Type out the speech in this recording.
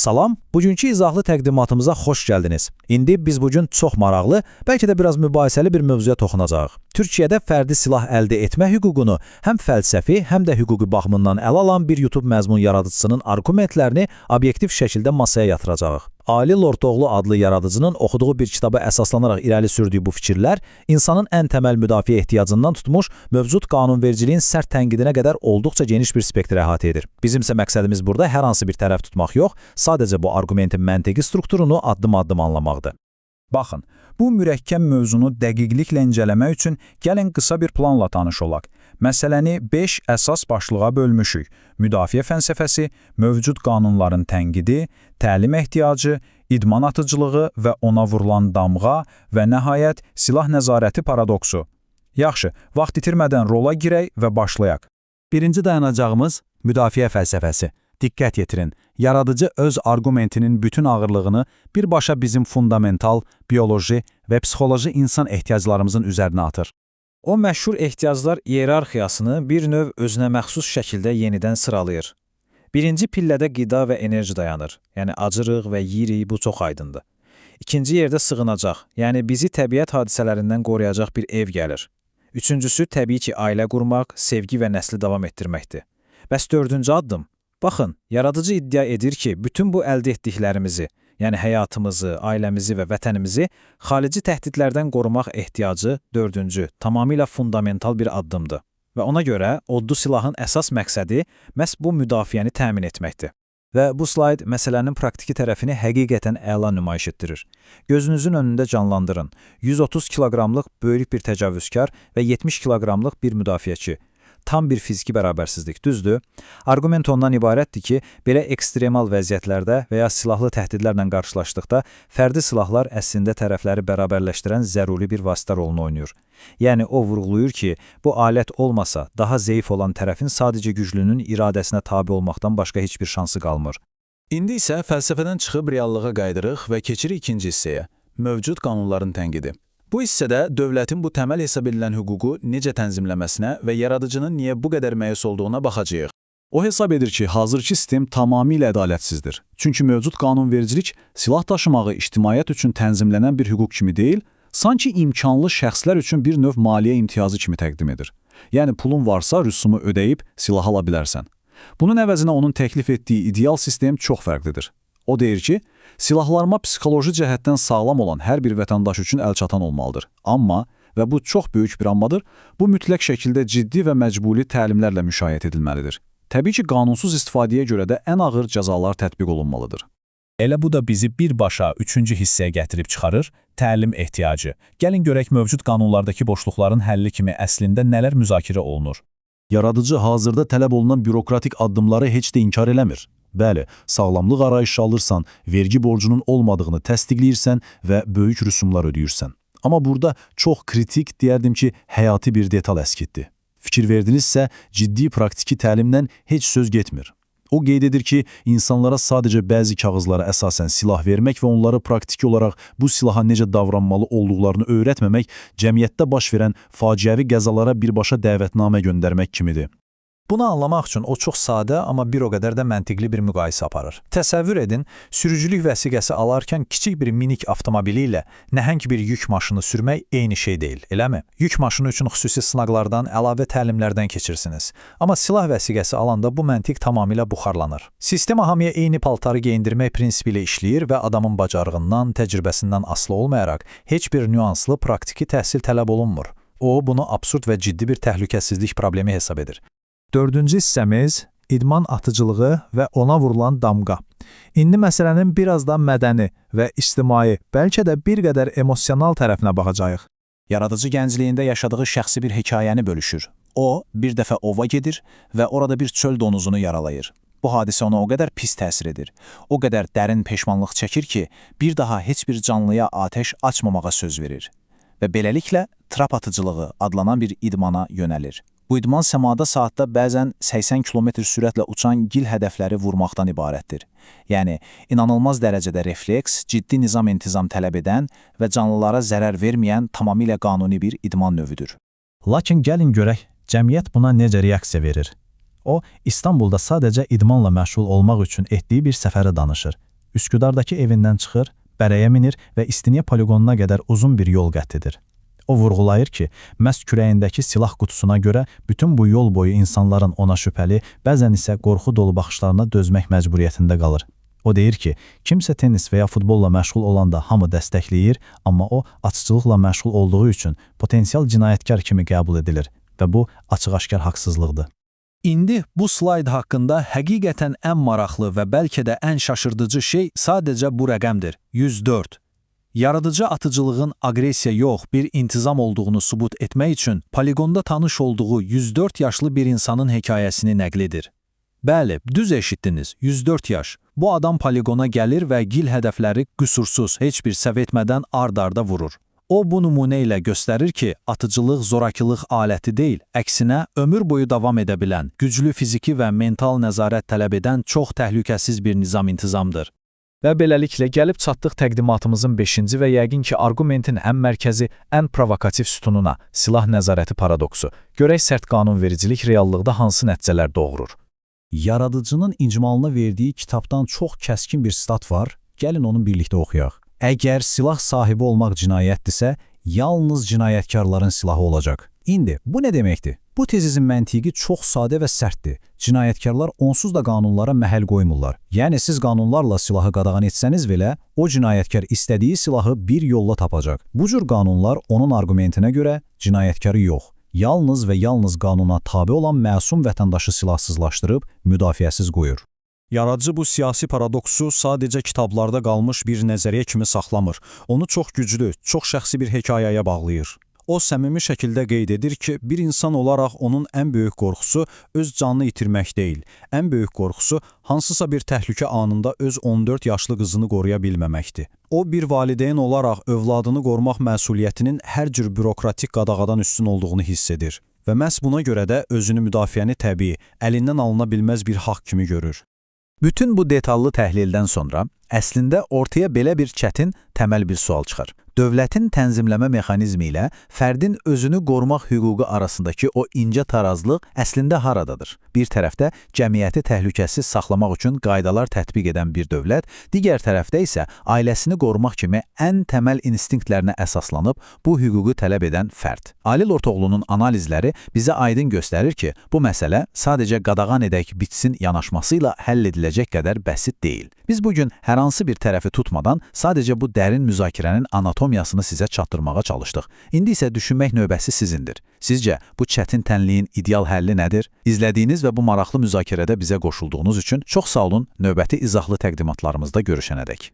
Salam, bugünkü izahlı təqdimatımıza xoş gəldiniz. İndi biz bugün çox maraqlı, bəlkə də biraz mübahisəli bir mövzuya toxunacağıq. Türkiyədə fərdi silah əldə etmə hüququnu həm fəlsəfi, həm də hüquqi baxımından ələ alan bir YouTube məzmun yaradıcısının argumentlərini obyektiv şəkildə masaya yatıracağıq. Ali Lortoğlu adlı yaradıcının oxuduğu bir kitaba əsaslanaraq irəli sürdüyü bu fikirlər, insanın ən təməl müdafiə ehtiyacından tutmuş, mövcud qanunvericiliyin sərt tənqidinə qədər olduqca geniş bir spektr əhatə edir. Bizimsə məqsədimiz burada hər hansı bir tərəf tutmaq yox, sadəcə bu arqumentin məntiqi strukturunu addım-addım anlamaqdır. Baxın, bu mürəkkəb mövzunu dəqiqliklə incələmək üçün gəlin qısa bir planla tanış olaq. Məsələni 5 əsas başlığa bölmüşük. Müdafiə fəlsəfəsi, mövcud qanunların tənqidi, təlim ehtiyacı, idman atıcılığı və ona vurulan damğa və nəhayət silah nəzarəti paradoksu. Yaxşı, vaxt itirmədən rola girək və başlayaq. Birinci dayanacağımız müdafiə fəlsəfəsi. Diqqət yetirin, yaradıcı öz argumentinin bütün ağırlığını birbaşa bizim fundamental, bioloji və psixoloji insan ehtiyaclarımızın üzərinə atır. O məşhur ehtiyaclar iyerarxiyasını bir növ özünə məxsus şəkildə yenidən sıralayır. Birinci pillədə qida və enerji dayanır, yəni acırıq və yeyirik, bu çox aydındır. İkinci yerdə sığınacaq, yəni bizi təbiət hadisələrindən qoruyacaq bir ev gəlir. Üçüncüsü təbii ki, ailə qurmaq, sevgi və nəsli davam etdirməkdir. Bəs dördüncü addım? Baxın, yaradıcı iddia edir ki, bütün bu əldə etdiklərimizi, yəni həyatımızı, ailəmizi və vətənimizi xarici təhdidlərdən qorumaq ehtiyacı dördüncü, tamamilə fundamental bir addımdır. Və ona görə odlu silahın əsas məqsədi məhz bu müdafiəni təmin etməkdir. Və bu slayd məsələnin praktiki tərəfini həqiqətən əla nümayiş etdirir. Gözünüzün önündə canlandırın. 130 kiloqramlıq böyük bir təcavüzkar və 70 kiloqramlıq bir müdafiəçi. Tam bir fiziki bərabərsizlik, düzdür? Argument ondan ibarətdir ki, belə ekstremal vəziyyətlərdə və ya silahlı təhdidlərlə qarşılaşdıqda fərdi silahlar əslində tərəfləri bərabərləşdirən zəruri bir vasitə rolunu oynayır. Yəni, o vurğulayır ki, bu alət olmasa, daha zəif olan tərəfin sadəcə güclünün iradəsinə tabi olmaqdan başqa heç bir şansı qalmır. İndi isə fəlsəfədən çıxıb reallığa qaydırıq və keçirik ikinci hissəyə, mövcud qanunların tənqidi. Bu hissədə dövlətin bu təməl hesab edilən hüququ necə tənzimləməsinə və yaradıcının niyə bu qədər məyus olduğuna baxacağıq. O hesab edir ki, hazırki sistem tamamilə ədalətsizdir. Çünki mövcud qanunvericilik silah daşımağı ictimaiyyət üçün tənzimlənən bir hüquq kimi deyil, sanki imkanlı şəxslər üçün bir növ maliyyə imtiyazı kimi təqdim edir. Yəni, pulun varsa rüsumu ödəyib silah ala bilərsən. Bunun əvəzinə onun təklif etdiyi ideal sistem çox fərqlidir. O deyir ki, silahlanma psixoloji cəhətdən sağlam olan hər bir vətəndaş üçün əlçatan olmalıdır. Amma, və bu çox böyük bir ammadır, bu mütləq şəkildə ciddi və məcburi təlimlərlə müşayiət edilməlidir. Təbii ki, qanunsuz istifadəyə görə də ən ağır cəzalar tətbiq olunmalıdır. Elə bu da bizi birbaşa üçüncü hissəyə gətirib çıxarır, təlim ehtiyacı. Gəlin görək mövcud qanunlardakı boşluqların həlli kimi əslində nələr müzakirə olunur. Yaradıcı hazırda tələb olunan bürokratik addımları heç də inkar eləmir. Bəli, sağlamlıq arayışı alırsan, vergi borcunun olmadığını təsdiqləyirsən və böyük rüsumlar ödəyirsən. Amma burada çox kritik, deyərdim ki, həyati bir detal əskitdir. Fikir verdinizsə, ciddi praktiki təlimdən heç söz getmir. O qeyd edir ki, insanlara sadəcə bəzi kağızlara əsasən silah vermək və onları praktiki olaraq bu silaha necə davranmalı olduqlarını öyrətməmək, cəmiyyətdə baş verən faciəvi qəzalara birbaşa dəvətnamə göndərmək kimidir. Bunu anlamaq üçün o çox sadə, amma bir o qədər də məntiqli bir müqayisə aparır. Təsəvvür edin, sürücülük vəsiqəsi alarkən kiçik bir minik avtomobili ilə nəhəng bir yük maşını sürmək eyni şey deyil, eləmi? Yük maşını üçün xüsusi sınaqlardan, əlavə təlimlərdən keçirsiniz. Amma silah vəsiqəsi alanda bu məntiq tamamilə buxarlanır. Sistem hamıya eyni paltarı geyindirmək prinsipi ilə işləyir və adamın bacarığından, təcrübəsindən asılı olmayaraq heç bir nüanslı praktiki təhsil tələb olunmur. O, bunu absurd və ciddi bir təhlükəsizlik problemi hesab edir. Dördüncü hissəmiz idman atıcılığı və ona vurulan damğa. İndi məsələnin biraz da mədəni və ictimai, bəlkə də bir qədər emosional tərəfinə baxacağıq. Yaradıcı gəncliyində yaşadığı şəxsi bir hekayəni bölüşür. O, bir dəfə ova gedir və orada bir çöl donuzunu yaralayır. Bu hadisə ona o qədər pis təsir edir. O qədər dərin peşmanlıq çəkir ki, bir daha heç bir canlıya atəş açmamağa söz verir. Və beləliklə, trap atıcılığı adlanan bir idmana yönəlir. Bu idman səmada saatda bəzən 80 km sürətlə uçan gil hədəfləri vurmaqdan ibarətdir. Yəni, inanılmaz dərəcədə refleks, ciddi nizam-intizam tələb edən və canlılara zərər verməyən tamamilə qanuni bir idman növüdür. Lakin gəlin görək, cəmiyyət buna necə reaksiya verir. O, İstanbulda sadəcə idmanla məşğul olmaq üçün etdiyi bir səfəri danışır. Üsküdardakı evindən çıxır, bərəyə minir və İstinye poligonuna qədər uzun bir yol qət edir. O vurğulayır ki, məhz kürəyindəki silah qutusuna görə bütün bu yol boyu insanların ona şübhəli, bəzən isə qorxu dolu baxışlarına dözmək məcburiyyətində qalır. O deyir ki, kimsə tennis və ya futbolla məşğul olanda hamı dəstəkləyir, amma o açıqlıqla məşğul olduğu üçün potensial cinayətkar kimi qəbul edilir və bu açıq-aşkar haqsızlıqdır. İndi bu slayd haqqında həqiqətən ən maraqlı və bəlkə də ən şaşırdıcı şey sadəcə bu rəqəmdir: 104. Yaradıcı atıcılığın aqressiya yox, bir intizam olduğunu sübut etmək üçün poligonda tanış olduğu 104 yaşlı bir insanın hekayəsini nəql edir. Bəli, düz eşitdiniz, 104 yaş. Bu adam poligona gəlir və gil hədəfləri qüsursuz, heç bir səhv etmədən ard-arda vurur. O, bu nümunə ilə göstərir ki, atıcılıq zorakılıq aləti deyil, əksinə ömür boyu davam edə bilən, güclü fiziki və mental nəzarət tələb edən çox təhlükəsiz bir nizam-intizamdır. Və beləliklə gəlib çatdıq təqdimatımızın 5-ci və yəqin ki, arqumentin ən mərkəzi, ən provokativ sütununa, silah nəzarəti paradoksu. Görək sərt qanunvericilik reallıqda hansı nəticələr doğurur? Yaradıcının icmalına verdiyi kitabdan çox kəskin bir stat var, gəlin onu birlikdə oxuyaq. Əgər silah sahibi olmaq cinayətdirsə, yalnız cinayətkarların silahı olacaq. İndi, bu nə deməkdir? Bu tezizin məntiqi çox sadə və sərtdir. Cinayətkarlar onsuz da qanunlara məhəl qoymurlar. Yəni, siz qanunlarla silahı qadağan etsəniz belə, o cinayətkar istədiyi silahı bir yolla tapacaq. Bu cür qanunlar onun arqumentinə görə cinayətkarı yox, yalnız və yalnız qanuna tabe olan məsum vətəndaşı silahsızlaşdırıb müdafiəsiz qoyur. Yaradıcı bu siyasi paradoksu sadəcə kitablarda qalmış bir nəzəriyyə kimi saxlamır. Onu çox güclü, çox şəxsi bir hekayəyə bağlayır. O, səmimi şəkildə qeyd edir ki, bir insan olaraq onun ən böyük qorxusu öz canını itirmək deyil. Ən böyük qorxusu hansısa bir təhlükə anında öz 14 yaşlı qızını qoruya bilməməkdir. O, bir valideyn olaraq övladını qorumaq məsuliyyətinin hər cür bürokratik qadağadan üstün olduğunu hiss edir. Və məhz buna görə də özünü müdafiəni təbii, əlindən alına bilməz bir haqq kimi görür. Bütün bu detallı təhlildən sonra əslində ortaya belə bir çətin, təməl bir sual çıxar. Dövlətin tənzimləmə mexanizmi ilə fərdin özünü qorumaq hüququ arasındakı o incə tarazlıq əslində haradadır? Bir tərəfdə cəmiyyəti təhlükəsiz saxlamaq üçün qaydalar tətbiq edən bir dövlət, digər tərəfdə isə ailəsini qorumaq kimi ən təməl instinktlərinə əsaslanıb bu hüququ tələb edən fərd. Alil Ortoğlu'nun analizləri bizə aydın göstərir ki, bu məsələ sadəcə qadağan edək bitsin yanaşması ilə həll ediləcək qədər bəsit deyil. Biz bugün hər hansı bir tərəfi tutmadan sadəcə bu dərin müzakirənin anatomiyasını sizə çatdırmağa çalışdıq. İndi isə düşünmək növbəsi sizindir. Sizcə, bu çətin tənliyin ideal həlli nədir? İzlədiyiniz və bu maraqlı müzakirədə bizə qoşulduğunuz üçün çox sağ olun, növbəti izahlı təqdimatlarımızda görüşənədək.